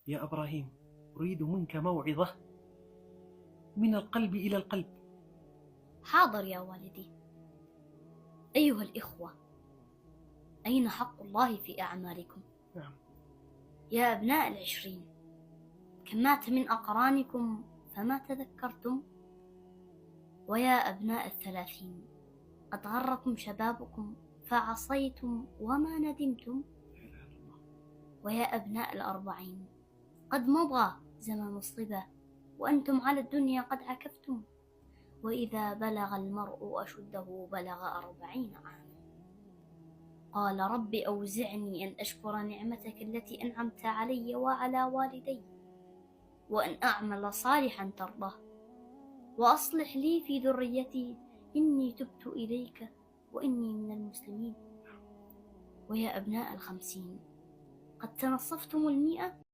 يا إبراهيم، أريد منك موعظة من القلب إلى القلب. حاضر يا والدي. أيها الإخوة، أين حق الله في أعمالكم؟ نعم. يا أبناء العشرين، كم مات من أقرانكم فما تذكرتم؟ ويا أبناء الثلاثين، قد غركم شبابكم فعصيتم وما ندمتم؟ ويا أبناء الأربعين، قد مضى زمن الصبا وأنتم على الدنيا قد عكفتم. وإذا بلغ المرء أشده بلغ 40 عاما. قال رب أوزعني أن أشكر نعمتك التي أنعمت علي وعلى والدي، وأن أعمل صالحا ترضاه، وأصلح لي في ذريتي إني تبت إليك وإني من المسلمين. ويا أبناء الخمسين، قد تنصفتم 100